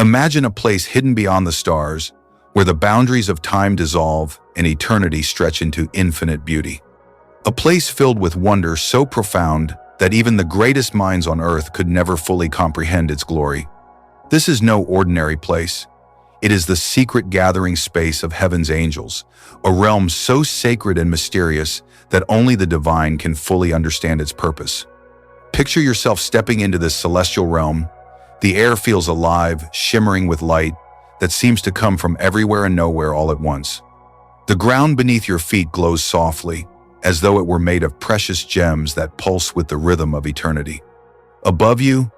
Imagine a place hidden beyond the stars, where the boundaries of time dissolve and eternity stretch into infinite beauty. A place filled with wonder so profound that even the greatest minds on earth could never fully comprehend its glory. This is no ordinary place. It is the secret gathering space of heaven's angels, a realm so sacred and mysterious that only the divine can fully understand its purpose. Picture yourself stepping into this celestial realm. The air feels alive, shimmering with light that seems to come from everywhere and nowhere all at once. The ground beneath your feet glows softly, as though it were made of precious gems that pulse with the rhythm of eternity. Above you,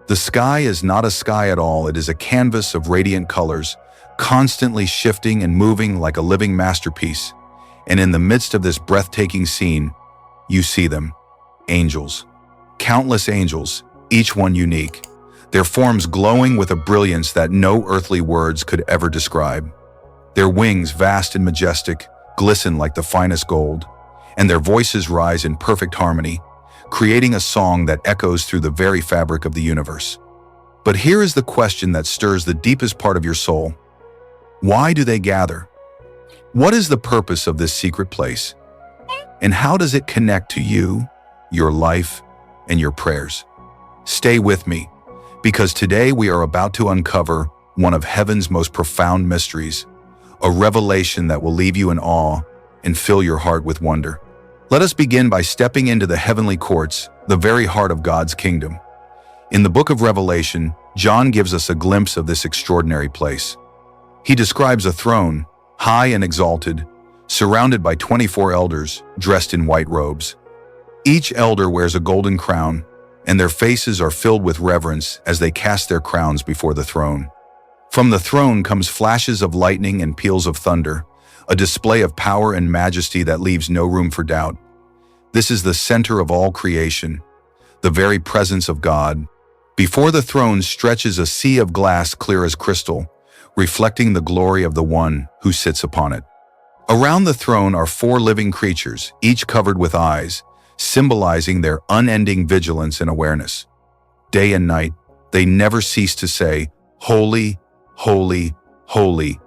the sky is not a sky at all. It is a canvas of radiant colors, constantly shifting and moving like a living masterpiece. And in the midst of this breathtaking scene, you see them, angels. Countless angels, each one unique, their forms glowing with a brilliance that no earthly words could ever describe. Their wings, vast and majestic, glisten like the finest gold, and their voices rise in perfect harmony, creating a song that echoes through the very fabric of the universe. But here is the question that stirs the deepest part of your soul. Why do they gather? What is the purpose of this secret place? And how does it connect to you, your life, and your prayers? Stay with me, because today we are about to uncover one of heaven's most profound mysteries, a revelation that will leave you in awe and fill your heart with wonder. Let us begin by stepping into the heavenly courts, the very heart of God's kingdom. In the book of Revelation, John gives us a glimpse of this extraordinary place. He describes a throne, high and exalted, surrounded by 24 elders dressed in white robes. Each elder wears a golden crown, and their faces are filled with reverence as they cast their crowns before the throne. From the throne comes flashes of lightning and peals of thunder, a display of power and majesty that leaves no room for doubt. This is the center of all creation, the very presence of God. Before the throne stretches a sea of glass clear as crystal, reflecting the glory of the one who sits upon it. Around the throne are 4 living creatures, each covered with eyes, symbolizing their unending vigilance and awareness. Day and night, they never cease to say, "Holy, holy, holy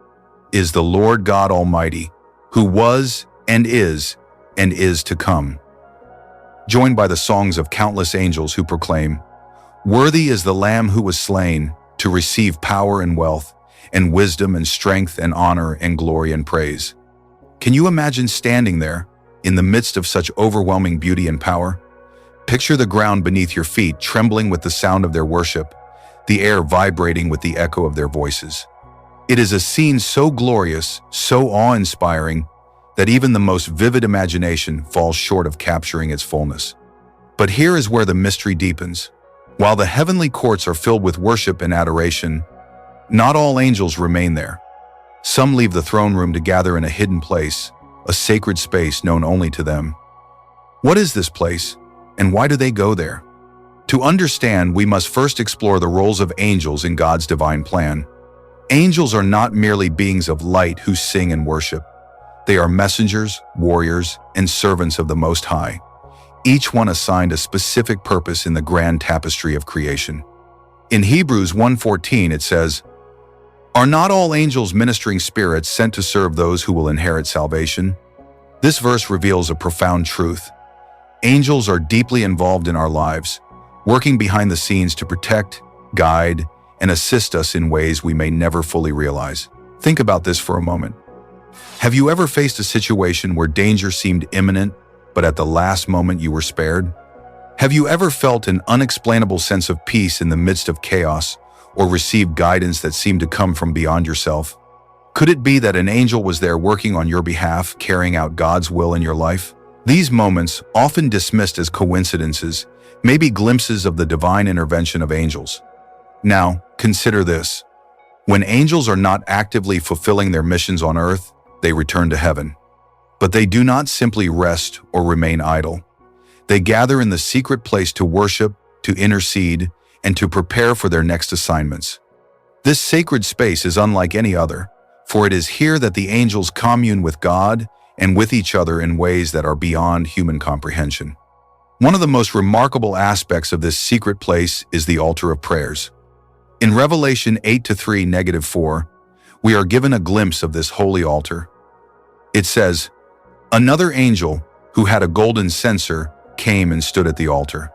is the Lord God Almighty, who was and is to come." Joined by the songs of countless angels who proclaim, "Worthy is the Lamb who was slain to receive power and wealth, and wisdom and strength and honor and glory and praise." Can you imagine standing there, in the midst of such overwhelming beauty and power? Picture the ground beneath your feet trembling with the sound of their worship, the air vibrating with the echo of their voices. It is a scene so glorious, so awe-inspiring, that even the most vivid imagination falls short of capturing its fullness. But here is where the mystery deepens. While the heavenly courts are filled with worship and adoration, not all angels remain there. Some leave the throne room to gather in a hidden place, a sacred space known only to them. What is this place, and why do they go there? To understand, we must first explore the roles of angels in God's divine plan. Angels are not merely beings of light who sing and worship. They are messengers, warriors, and servants of the Most High, each one assigned a specific purpose in the grand tapestry of creation. In Hebrews 1:14 it says, "Are not all angels ministering spirits sent to serve those who will inherit salvation?" This verse reveals a profound truth. Angels are deeply involved in our lives, working behind the scenes to protect, guide, and assist us in ways we may never fully realize. Think about this for a moment. Have you ever faced a situation where danger seemed imminent, but at the last moment you were spared? Have you ever felt an unexplainable sense of peace in the midst of chaos, or received guidance that seemed to come from beyond yourself? Could it be that an angel was there working on your behalf, carrying out God's will in your life? These moments, often dismissed as coincidences, may be glimpses of the divine intervention of angels. Now, consider this. When angels are not actively fulfilling their missions on earth, they return to heaven. But they do not simply rest or remain idle. They gather in the secret place to worship, to intercede, and to prepare for their next assignments. This sacred space is unlike any other, for it is here that the angels commune with God and with each other in ways that are beyond human comprehension. One of the most remarkable aspects of this secret place is the altar of prayers. In Revelation 8:3-4, we are given a glimpse of this holy altar. It says, "Another angel, who had a golden censer, came and stood at the altar.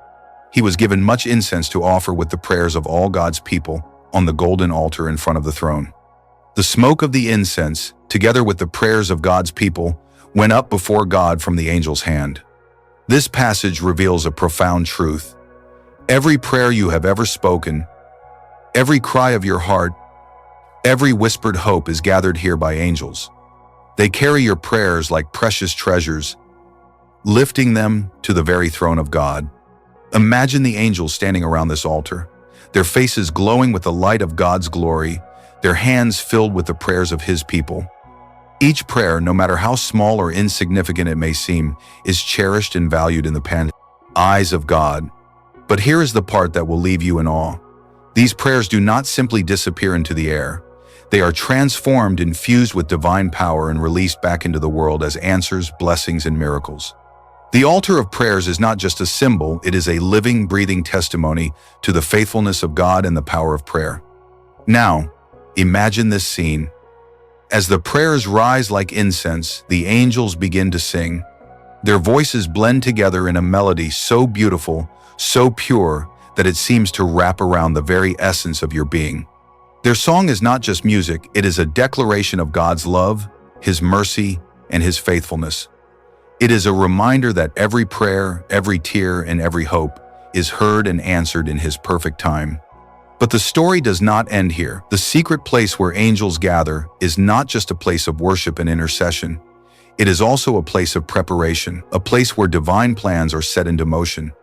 He was given much incense to offer with the prayers of all God's people on the golden altar in front of the throne. The smoke of the incense, together with the prayers of God's people, went up before God from the angel's hand." This passage reveals a profound truth. Every prayer you have ever spoken, every cry of your heart, every whispered hope is gathered here by angels. They carry your prayers like precious treasures, lifting them to the very throne of God. Imagine the angels standing around this altar, their faces glowing with the light of God's glory, their hands filled with the prayers of His people. Each prayer, no matter how small or insignificant it may seem, is cherished and valued in the eyes of God. But here is the part that will leave you in awe. These prayers do not simply disappear into the air. They are transformed, infused with divine power, and released back into the world as answers, blessings, and miracles. The altar of prayers is not just a symbol, it is a living, breathing testimony to the faithfulness of God and the power of prayer. Now, imagine this scene. As the prayers rise like incense, the angels begin to sing. Their voices blend together in a melody so beautiful, so pure, that it seems to wrap around the very essence of your being. Their song is not just music, it is a declaration of God's love, His mercy, and His faithfulness. It is a reminder that every prayer, every tear, and every hope is heard and answered in His perfect time. But the story does not end here. The secret place where angels gather is not just a place of worship and intercession. It is also a place of preparation, a place where divine plans are set into motion.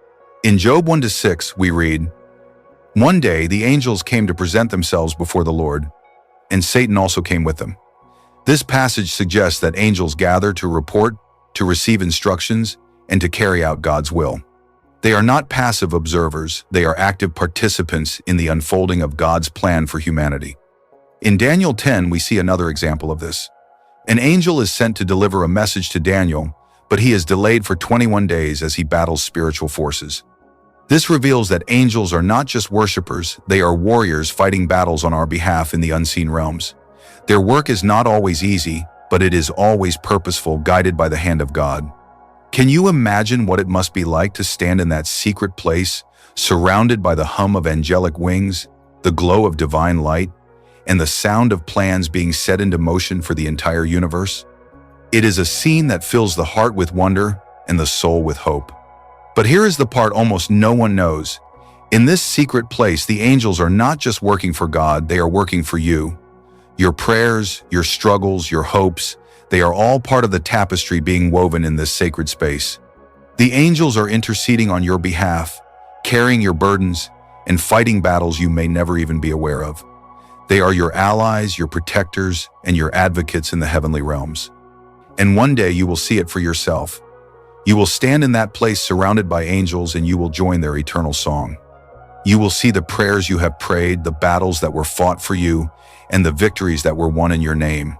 In Job 1-6, we read, "One day the angels came to present themselves before the Lord, and Satan also came with them." This passage suggests that angels gather to report, to receive instructions, and to carry out God's will. They are not passive observers, they are active participants in the unfolding of God's plan for humanity. In Daniel 10, we see another example of this. An angel is sent to deliver a message to Daniel, but he is delayed for 21 days as he battles spiritual forces. This reveals that angels are not just worshipers, they are warriors fighting battles on our behalf in the unseen realms. Their work is not always easy, but it is always purposeful, guided by the hand of God. Can you imagine what it must be like to stand in that secret place, surrounded by the hum of angelic wings, the glow of divine light, and the sound of plans being set into motion for the entire universe? It is a scene that fills the heart with wonder and the soul with hope. But here is the part almost no one knows. In this secret place, the angels are not just working for God, they are working for you. Your prayers, your struggles, your hopes, they are all part of the tapestry being woven in this sacred space. The angels are interceding on your behalf, carrying your burdens, and fighting battles you may never even be aware of. They are your allies, your protectors, and your advocates in the heavenly realms. And one day you will see it for yourself. You will stand in that place surrounded by angels, and you will join their eternal song. You will see the prayers you have prayed, the battles that were fought for you, and the victories that were won in your name.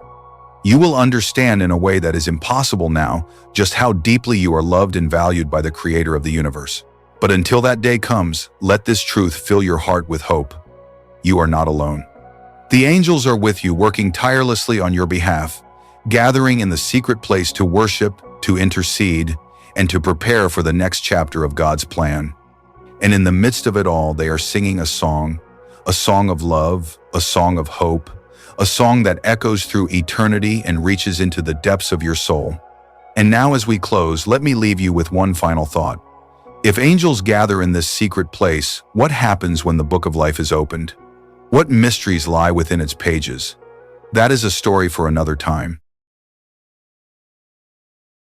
You will understand in a way that is impossible now just how deeply you are loved and valued by the Creator of the universe. But until that day comes, let this truth fill your heart with hope. You are not alone. The angels are with you, working tirelessly on your behalf, gathering in the secret place to worship, to intercede, and to prepare for the next chapter of God's plan. And in the midst of it all, they are singing a song of love, a song of hope, a song that echoes through eternity and reaches into the depths of your soul. And now as we close, let me leave you with one final thought. If angels gather in this secret place, what happens when the book of life is opened? What mysteries lie within its pages? That is a story for another time.